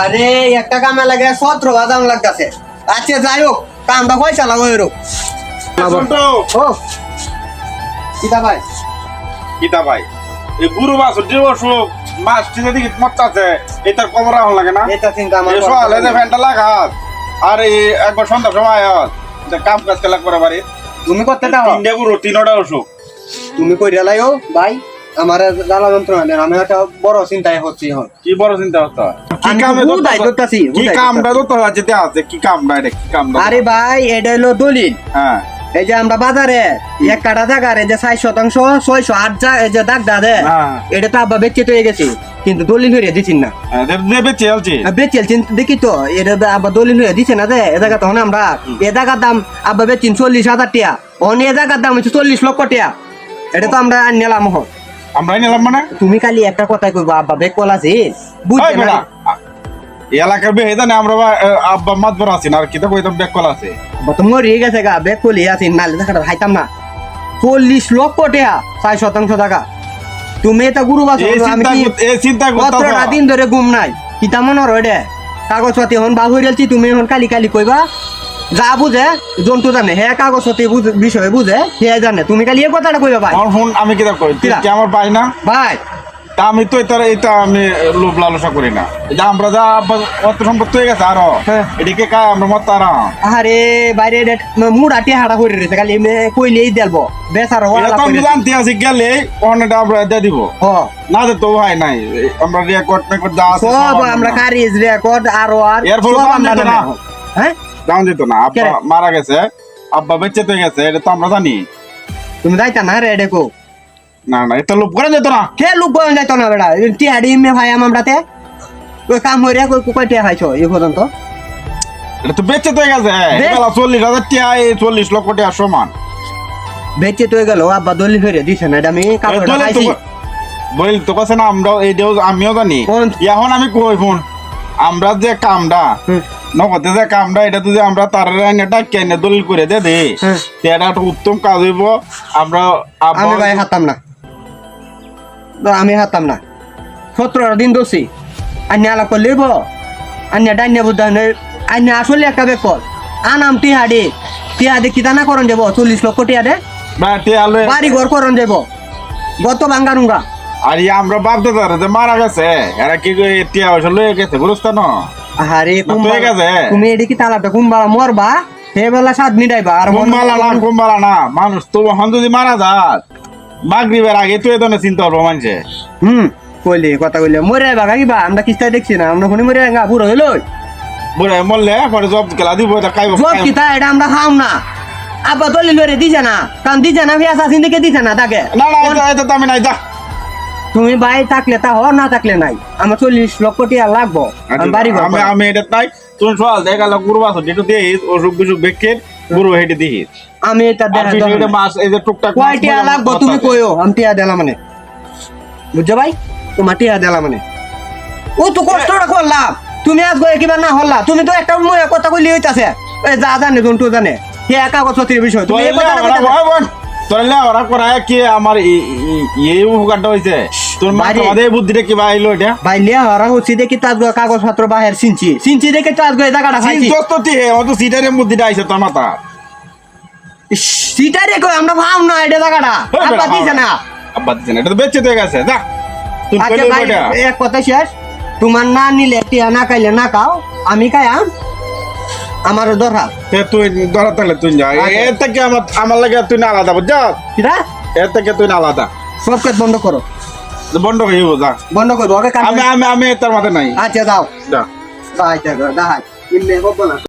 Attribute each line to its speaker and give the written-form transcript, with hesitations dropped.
Speaker 1: আরে একটা কামে লাগে 17 বাজান লাগতাছে। আচ্ছা যাই হোক কামটা পয়সা লাগো এরো ও কিতা ভাই
Speaker 2: এই গুরু মাছ যে অসুখ মাছ টিনে দিকে মরতাছে এটার কবর রাখা লাগে না
Speaker 1: এটা চিন্তা আমার
Speaker 2: এই সকালে যে ফ্যানটা লাগাত আর এই একবার সন্ধ্যার সময় আয়াত যে কাম কাজ কেলা করে বাড়ি
Speaker 1: তুমি করতে দাও
Speaker 2: তিনটে গুরু তিনটা অসুখ
Speaker 1: তুমি কইরা লাইও ভাই আমার জ্বালা যন্ত্রণা দেন আমি একটা বড় চিন্তায় হচ্ছি এখন
Speaker 2: কি বড় চিন্তা হতো কি
Speaker 1: আমি
Speaker 2: কামে
Speaker 1: বুঝাই দতাছি
Speaker 2: কি কামটা তো যেতে আছে কি কামটা এটা কি কামটা
Speaker 1: আরে ভাই এটা হলো দলিল
Speaker 2: হ্যাঁ
Speaker 1: এই যে আমরা বাজারে এক কাটা জায়গার এই যে 60% 608 এই যে দাগ দে এটা তো আব্বা বেচে তো গেছে কিন্তু দলিল হয়ে দিছিন না
Speaker 2: দেবে চলছে
Speaker 1: বেচেলছেন দেখি তো এটা আব্বা দলিল হয়ে দিছে না দে এ জায়গা তখন আমরা এ জায়গার দাম আব্বা বেচেন 40,000 টাকা অন্য এ জায়গার দাম হচ্ছে 40 লক্ষ টাকা এটা তো আমরা নিলাম হন
Speaker 2: আমরা নিলাম মানে
Speaker 1: তুমি খালি একটা কথাই কইবা আব্বা বেক কল আছে বুঝতে না
Speaker 2: এলাকার বেহে জানে আমরা আব্বা মাতবর আছি না আর কি তো কইতাম বেক কল আছে
Speaker 1: তো মরিয়ে গেছে গা বেক কলি আছে নালে টাকাটা খাইতাম না 40 লক্ষ টাকা 6% টাকা তুমি এটা গুরু বাস আমি
Speaker 2: এই চিন্তা করতাম
Speaker 1: 17 দিন ধরে ঘুম নাই কিতা মনে রইডে কাগজপাতি হন বাবু হইলছি তুমি হন কালি কইবা যা বুঝে জন্তু জানে হে কাগজপাতি বিষয়ে বুঝে হে জানে তুমি কালি এই কথাটা কইবা ভাই
Speaker 2: আমার ফোন আমি কিতা কই তুই কি আমার ভাই না
Speaker 1: ভাই
Speaker 2: তা আমি তো এটা আমি লোভ লালসা করি না এটা আমরা যা অত সম্পত্তি হয়ে গেছে আরো এদিকে কা আমরা মত তারা
Speaker 1: আরে বাইরে মুড়াটি হাড়া করে রয়েছে খালি কইলেই দেলবো বেচার
Speaker 2: এটা তো আমি জানতে আছি গেলে ওখানেটা আমরা দিয়ে দিব না দে তো ভাই নাই আমরা রেকর্ড যা আছে
Speaker 1: সব আমরা কারিজ রেকর্ড আর
Speaker 2: এর ফলে জানতে না
Speaker 1: হ্যাঁ
Speaker 2: জান দিত না আব্বা মারা গেছে আব্বা বেঁচে তো গেছে এটা তো আমরা জানি
Speaker 1: তুমি যাইতা না রে দেখো
Speaker 2: না না এটা লোভ করে যেত না
Speaker 1: কে লোভ করে যাইতো না বেড়া টিহাড়ি মে ভাই আমরাতে ওই কাম হইরা কই টিয়া খাইছো এই পর্যন্ত
Speaker 2: এটা তো বেঁচে তো গেছে বেলা 40,000 টাকা 40 লক্ষ টাকা সমান
Speaker 1: বেঁচে তো গেল আব্বা দলিল হইরে দিছে না এটা আমি কাপড় খাইছি
Speaker 2: বল তো কাছে না আমরা এইটাও আমিও জানি এখন আমি কই ফোন আমরা যে কামটা নগদে যে কামটা এটা তো যে আমরা তার কেনে দলিল করে দে এটা একটা উত্তম কাজ হইব আমরা
Speaker 1: আমি ভাই হাতাম না আমি হাতাম না 17 দিন দোষী আন্য আলাপ করলেইব আন্য ডাইন্য বুদ্ধ আন্য আসলে একটা বেকল আনাম টিহাডি কিতা না করন যাব 40 লক্ষ টিয়া দে বাড়ি ঘর করন যাব গত বাঙ্গারুঙ্গা
Speaker 2: আর আমরা বাপ দাদারা যে মারা গেছে এরা কি টিয়া পয়সা লয়ে গেছে বুঝছ না
Speaker 1: আরে তুমি এদিকে তালাটা কুম্বালা মরবা সে বেলা 7 মিটাইবা আর
Speaker 2: কুম্বালা না মানুষ তো হন যদি মারা যাত মাগরিবের আগে তুই তো চিন্তা করবো মানুষে
Speaker 1: কইলে কথা কইলে মরে বাগা কিবা আমরা কিস্তায় দেখছি না আমরা কোনে মরে গা বুড়ো হইলো
Speaker 2: বুড়ো মরলে পরে জব খেলা দিব এটা খাইব
Speaker 1: জব কিতা এটা আমরা খাও না আব্বা দলিল লরে দিছে না কারণ দিছে না ভিয়া সাসিন দিকে দিছে না তাকে
Speaker 2: না না এটা তো আমি নাই যা
Speaker 1: তুমি ভাই থাকলে তা হ না থাকলে নাই আমার 40 লক্ষ টাকা লাগবো বাড়ি ঘর
Speaker 2: আমি এটা তাই তুমি সওয়াল দেখা লাগ গুরু আছে যেটা দিয়ে অসুখ বিসুখ বেকের গুরু হেডে দিই
Speaker 1: আমি এটা দেখা
Speaker 2: এটা মাছ এই যে টুকটাক
Speaker 1: কয় টাকা লাগবো তুমি কইও আমি টাকা দিলাম মানে বুঝছো ভাই তোমার টাকা দিলাম মানে ও তো কষ্টটা করলাম তুমি আজ গয়ে কিবা না হল্লা তুমি তো একটা কথা কইলি হইতাছে এই যা জানে জন্তু জানে হে কাগজপত্রের বিষয় তুমি এই কথা
Speaker 2: তোরলে ওরা করায় কি আমার এই উপকারটা হইছে তোর মা আমাদের বুদ্ধিটা কি বাইলো এটা
Speaker 1: বাইলে ওরা হচ্ছে দেখি তাজ কাগজপত্র বাহির সিনচি দেখে তাজ গয়ে জায়গাটা খাইছি
Speaker 2: তো তি অত সিটারে বুদ্ধিটা আইছে তোর মাথা
Speaker 1: সিটারে কই আমরা ভাব না এটা জায়গাটা আব্বা দিছে না
Speaker 2: এটা তো বেঁচে তো গেছে যা তুই কইলে ওটা
Speaker 1: এক কথা শেষ তোমার না নিলে টিয়া না খাইলে না খাও আমি খাইয়াম আমার দরকার
Speaker 2: তুই দরকার তাহলে তুই যা এর থেকে আমার লাগে তুই না আলাদা বুঝছ
Speaker 1: কিরা
Speaker 2: এর থেকে তুই না আলাদা
Speaker 1: সব কাজ বন্ধ করো
Speaker 2: বন্ধ হইব যা
Speaker 1: বন্ধ করবো
Speaker 2: আমি তার মাথায় নাই
Speaker 1: আচ্ছা যাও
Speaker 2: যা
Speaker 1: দাহাই ইমনে হবো না